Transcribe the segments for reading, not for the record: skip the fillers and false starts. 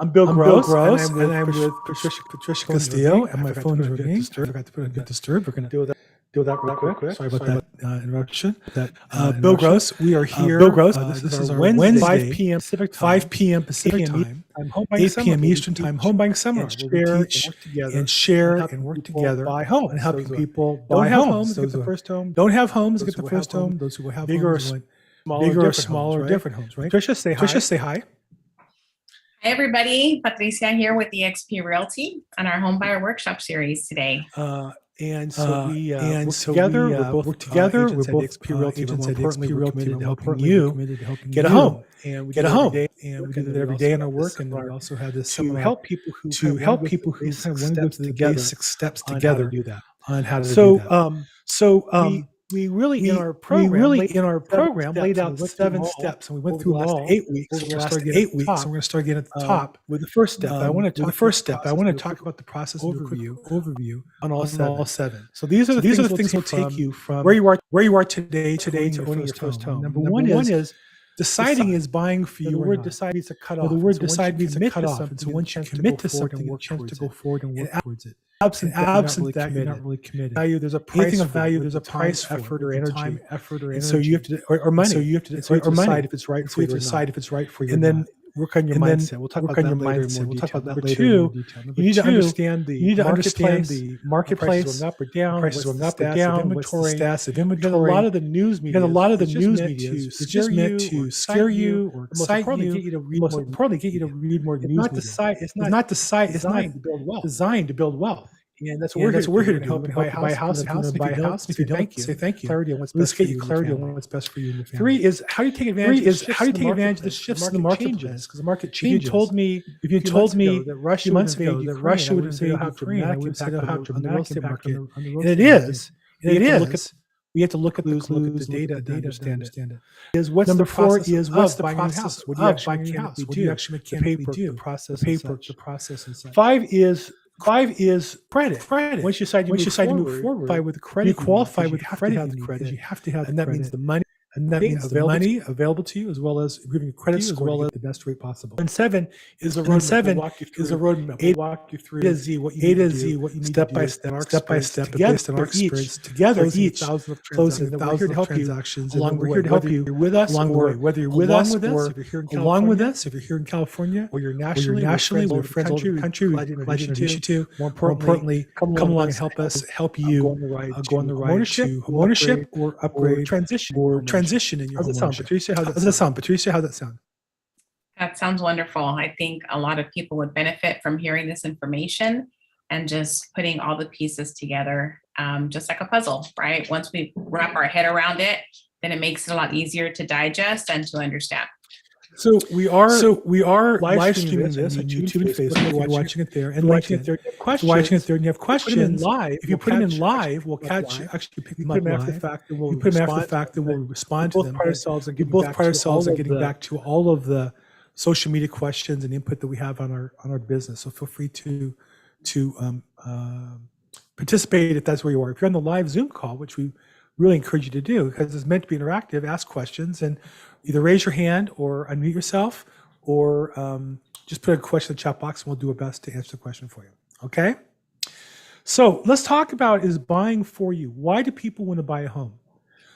I'm Bill Gross, and I'm with Patricia Castillo, and my phone is ringing. I forgot to put on Get Disturbed. We're going to deal with that real quick. Sorry about that interruption. Bill Gross, we are here. Bill Gross, this is our Wednesday, 5 p.m. Pacific time, 8 p.m. Eastern time, home buying seminar. We teach and share and work together and helping people don't buy have homes. get the first home. Don't have homes, get the who first have home. Those who have bigger homes, or smaller, different homes, right? Patricia, say hi. Patricia, say hi. Hi, everybody. Patricia here with eXp Realty on our home buyer workshop series today. And so we work together. We're both eXp Realty, agents but at more eXp importantly, Realty. we're We're helping helping you you get a home. And we get do a it home. every day. And we And do then it every we day in also our have this work. And then we seminar also have this to seminar help people who to help people who basic want to go steps through the together basic steps on together how to do that. on how to do So, that. we really we in our program laid out seven 7 steps, steps, and we went over through the the last last 8 8 weeks. over the We're last going to start 8 getting at the top. weeks, So we're going to start getting at the top with the first step. I want to talk with the first about step. I want to the talk about the process overview on all seven. So these are the things we'll take you from where you are today to owning your first home. Number one is deciding is buying for you. The or word not. decide means to cut Well, off. the word So once decide you means to commit cut off. something, And so once you chance to commit go to forward something, and you work chance to towards go it. forward and work And towards it. absent that, you're not really committed. Value, there's a price Anything of for it, value, with there's the a price, time, effort, or energy. time, effort, or And energy. so you have to, or money. So you have to, And so you have to money. decide if it's right And so for you you have or to decide not. if it's right for you. And or then not. work on your And then mindset. We'll talk work about on that your later in mindset. more We'll detail. talk about that Number later in more two, detail. you need to understand the you need to understand marketplace, the marketplace, prices going up or down, prices what's going the up or stats down, of what's the inventory. stats of Because inventory. a lot of the news media, Because a lot of the is just news meant media to is scare just meant you to or scare excite you or most excite importantly, you. get you to read Most more importantly, get you to read more It's news not media. decide. It's not It's not designed to build wealth. designed to build wealth. And that's And that's what we're here to We're do. going We're to going help to you buy a house. If you want to buy a house, if you don't, say thank you. Clarity on what's Let's best get for you you and your clarity on family. what's best for you and your family. 3 is how do you take advantage of the shifts in the marketplace because the market changes. If you told me that a few months ago that Russia would invade Ukraine, I would say how dramatic impact on the real estate market. And it is. We have to look at the Look at the data data to understand it. it. What's Number the 4 process is what's the buying a new process house? of What do you actually buying a new house? mechanically What do you do? actually The mechanically paperwork, do? the process, the and paperwork, such. the process, and such. 5 is credit. Once you decide to move forward, qualify with credit. you qualify union, with because credit. You have to have the credit. You have to have And the that means credit. the money. And that means the money available to you, as well as improving your credit as score well to as get the best rate possible. And 7 is a And roadmap. 7 We'll walk you through is a roadmap. We'll walk you through A to Z what you A need to to Z do, what you need step to by do, step, together based on our each, experience. Together, closing each thousands of closing transactions. thousands We're here to of help you transactions along the the way. way. We're here to help Whether you you're with us along the or way. Whether you're with us or if you're here in along with California, us, if you're here in California, or you're or nationally, you're nationally, we're we're friends all over the country. Glad to introduce you to. More More importantly, come along and help us help go you on the ride go on the ride homeownership, to or homeownership upgrade, or upgrade transition, or homeownership. transition in your How's that sound, homeownership. Patricia? How does that sound, Patricia? How does that sound? That sounds wonderful. I think a lot of people would benefit from hearing this information and just putting all the pieces together, just like a puzzle, right? Once we wrap our head around it, then it makes it a lot easier to digest and to understand. So we are live streaming this on YouTube and Facebook. If you're watching it there, and watching LinkedIn. it there, If you're watching it there and you have questions, if you put them in live, we'll catch live. actually pick You them put up them after live. the fact, and we'll You put them after respond the fact, and we'll respond to both them. pride ourselves and We getting both back pride to ourselves all in of getting the- back to all of the social media questions and input that we have on our business. So feel free to participate if that's where you are. If you're on the live Zoom call, which we really encourage you to do because it's meant to be interactive, ask questions and either raise your hand or unmute yourself or just put a question in the chat box and we'll do our best to answer the question for you. Okay? So let's talk about is buying for you. Why do people want to buy a home?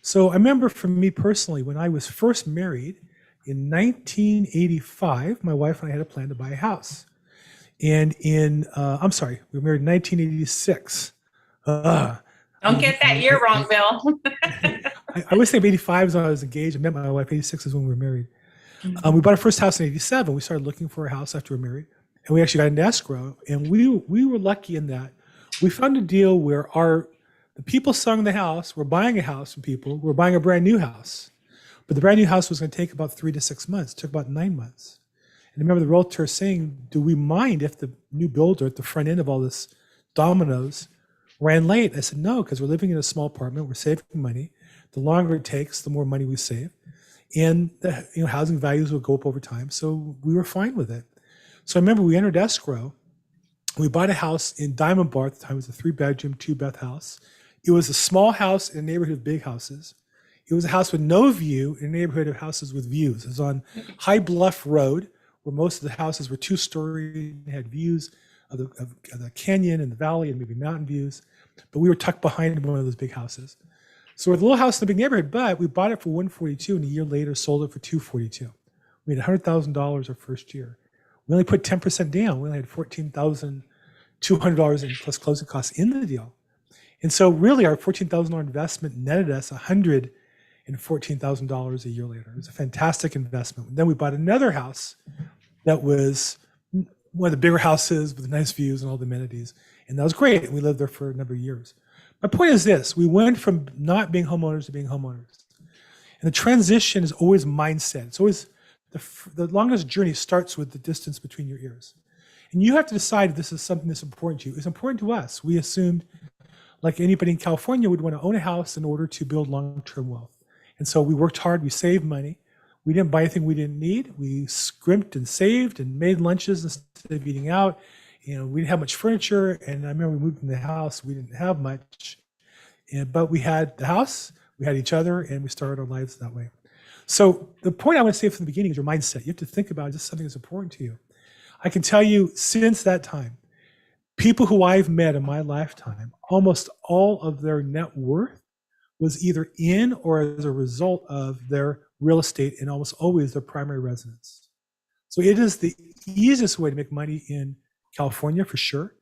So I remember for me personally, when I was first married in 1985, my wife and I had a plan to buy a house. And we were married in 1986. Don't get that year wrong, Bill. I always say 85 is when I was engaged. I met my wife. 86 is when we were married. We bought our first house in 87. We started looking for a house after we were married. And we actually got into escrow. And we were lucky in that we found a deal where the people selling the house were buying a house from people who were buying a brand new house. But the brand new house was going to take about 3 to 6 months. It took about 9 months. And I remember the realtor saying, do we mind if the new builder at the front end of all this dominoes ran late? I said, no, because we're living in a small apartment. We're saving money. The longer it takes, the more money we save. And the housing values will go up over time. So we were fine with it. So I remember we entered escrow. We bought a house in Diamond Bar at the time. It was a 3-bedroom, 2-bath house. It was a small house in a neighborhood of big houses. It was a house with no view in a neighborhood of houses with views. It was on High Bluff Road, where most of the houses were 2-story and had views of the canyon and the valley and maybe mountain views. But we were tucked behind one of those big houses. So we're the little house in the big neighborhood, but we bought it for $142 and a year later sold it for $242. We made $100,000 our first year. We only put 10% down. We only had $14,200 in plus closing costs in the deal. And so really our $14,000 investment netted us $114,000 a year later. It was a fantastic investment. Then we bought another house that was one of the bigger houses with nice views and all the amenities. And that was great. And we lived there for a number of years. My point is this: we went from not being homeowners to being homeowners. And the transition is always mindset. It's always the longest journey starts with the distance between your ears. And you have to decide if this is something that's important to you. It's important to us. We assumed, like anybody in California, would want to own a house in order to build long-term wealth. And so we worked hard, we saved money. We didn't buy anything we didn't need. We scrimped and saved and made lunches instead of eating out. We didn't have much furniture. And I remember we moved in the house, we didn't have much. But we had the house, we had each other, and we started our lives that way. So the point I want to say from the beginning is your mindset. You have to think about, is this something that's important to you? I can tell you, since that time, people who I've met in my lifetime, almost all of their net worth was either in or as a result of their real estate, and almost always their primary residence. So it is the easiest way to make money in California for sure,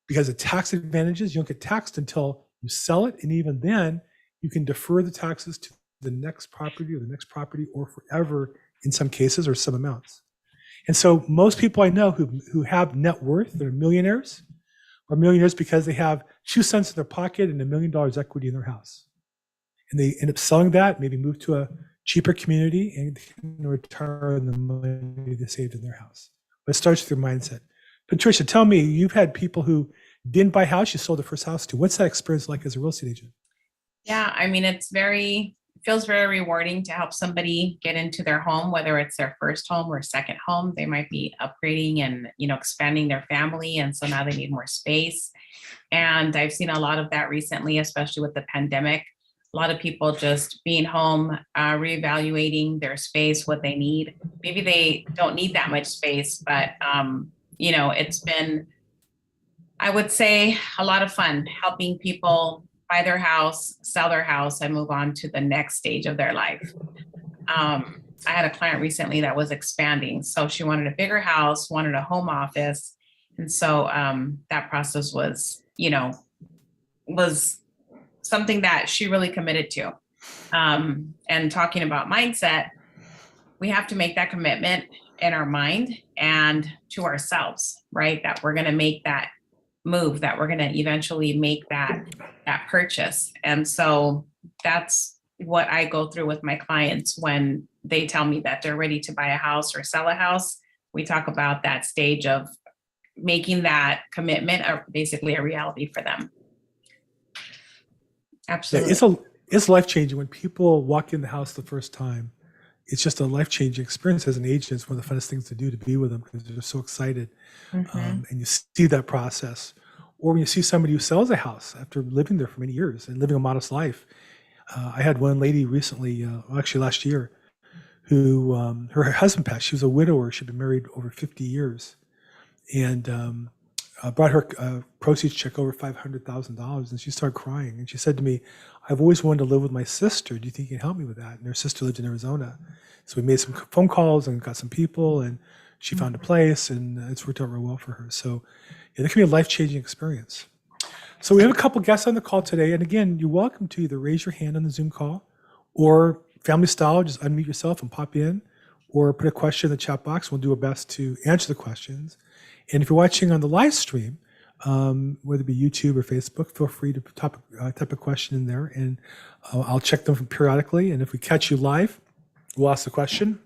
because of tax advantages. You don't get taxed until you sell it, and even then you can defer the taxes to the next property or forever in some cases, or some amounts. And so most people I know who have net worth, they're millionaires, are millionaires because they have 2 cents in their pocket and $1 million equity in their house. And they end up selling that, maybe move to a cheaper community, and can return the money they saved in their house. But it starts with your mindset. Patricia, tell me, you've had people who didn't buy a house, you sold the first house to. What's that experience like as a real estate agent? Yeah, I mean, it feels very rewarding to help somebody get into their home, whether it's their first home or second home. They might be upgrading and, expanding their family. And so now they need more space. And I've seen a lot of that recently, especially with the pandemic. A lot of people just being home, reevaluating their space, what they need. Maybe they don't need that much space, but, it's been, I would say, a lot of fun helping people buy their house, sell their house, and move on to the next stage of their life. I had a client recently that was expanding. So she wanted a bigger house, wanted a home office. And so that process was something that she really committed to. And talking about mindset, we have to make that commitment in our mind and to ourselves, right? That we're going to make that move, that we're going to eventually make that purchase. And so that's what I go through with my clients when they tell me that they're ready to buy a house or sell a house. We talk about that stage of making that commitment basically a reality for them. Absolutely. Yeah, it's life-changing when people walk in the house the first time. It's just a life-changing experience as an agent. It's one of the funnest things to do, to be with them, because they're so excited. And you see that process. Or when you see somebody who sells a house after living there for many years and living a modest life. I had one lady recently, actually last year, who her husband passed. She was a widower. She'd been married over 50 years. And brought her proceeds check over $500,000, and she started crying. And she said to me, "I've always wanted to live with my sister. Do you think you can help me with that?" And her sister lived in Arizona. So we made some phone calls and got some people, and she found a place, and it's worked out real well for her. So yeah, that can be a life-changing experience. So we have a couple guests on the call today. And again, you're welcome to either raise your hand on the Zoom call, or family style, just unmute yourself and pop in, or put a question in the chat box. We'll do our best to answer the questions. And if you're watching on the live stream, whether it be YouTube or Facebook, feel free to type a question in there, and I'll check them periodically. And if we catch you live, we'll ask the question.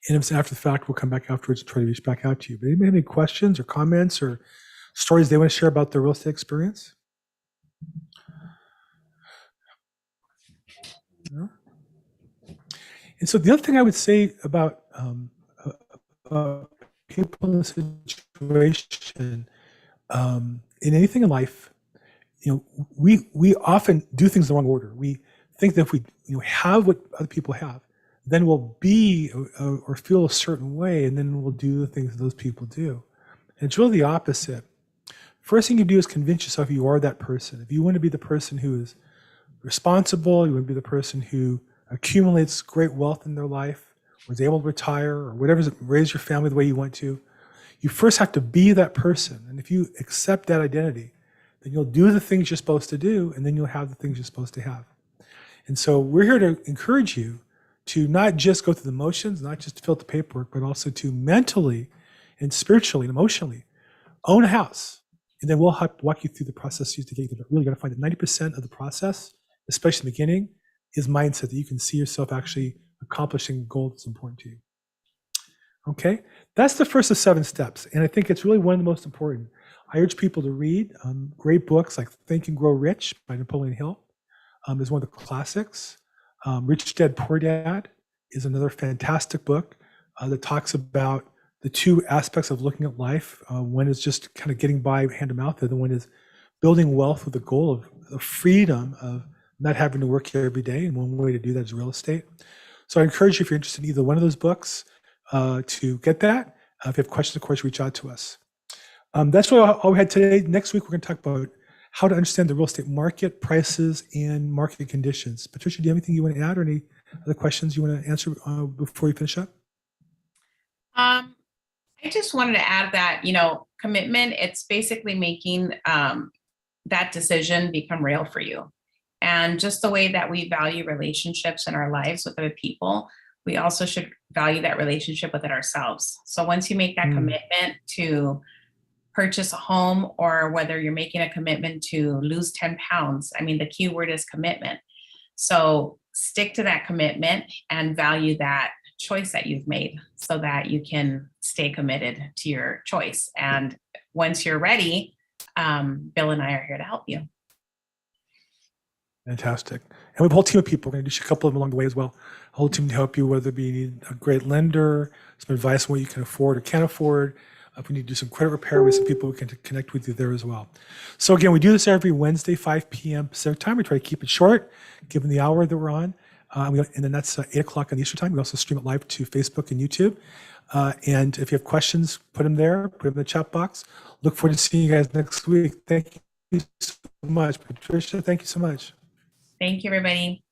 And if it's after the fact, we'll come back afterwards and try to reach back out to you. But anybody have any questions or comments or stories they want to share about their real estate experience? No? And so the other thing I would say about people in this situation, in anything in life, we often do things in the wrong order. We think that if we have what other people have, then we'll be or feel a certain way, and then we'll do the things that those people do. And it's really the opposite. First thing you do is convince yourself you are that person. If you want to be the person who is responsible, you want to be the person who accumulates great wealth in their life, was able to retire, or whatever, raise your family the way you want to, you first have to be that person. And if you accept that identity, then you'll do the things you're supposed to do, and then you'll have the things you're supposed to have. And so we're here to encourage you to not just go through the motions, not just to fill out the paperwork, but also to mentally and spiritually and emotionally own a house. And then we'll help walk you through the process to get you. Really got to find that 90% of the process, especially in the beginning, is mindset, that you can see yourself actually accomplishing goals that's important to you. Okay, that's the first of 7 steps. And I think it's really one of the most important. I urge people to read great books like Think and Grow Rich by Napoleon Hill is one of the classics. Rich Dad, Poor Dad is another fantastic book that talks about the 2 aspects of looking at life. One is just kind of getting by hand to mouth. The other one is building wealth with the goal of the freedom of not having to work here every day. And one way to do that is real estate. So I encourage you, if you're interested in either one of those books, to get that. If you have questions, of course, reach out to us. That's really all we had today. Next week, we're going to talk about how to understand the real estate market, prices, and market conditions. Patricia, do you have anything you want to add, or any other questions you want to answer before we finish up? I just wanted to add that, commitment, it's basically making that decision become real for you. And just the way that we value relationships in our lives with other people, we also should value that relationship within ourselves. So once you make that commitment to purchase a home, or whether you're making a commitment to lose 10 pounds, I mean, the key word is commitment. So stick to that commitment and value that choice that you've made so that you can stay committed to your choice. And once you're ready, Bill and I are here to help you. Fantastic. And we have a whole team of people. We're going to do a couple of them along the way as well. A whole team to help you, whether you need a great lender, some advice on what you can afford or can't afford. If we need to do some credit repair, with some people who can connect with you there as well. So again, we do this every Wednesday, 5 p.m. Pacific time. We try to keep it short, given the hour that we're on. And then that's 8 o'clock on Eastern time. We also stream it live to Facebook and YouTube. And if you have questions, put them there, put them in the chat box. Look forward to seeing you guys next week. Thank you so much. Patricia, thank you so much. Thank you, everybody.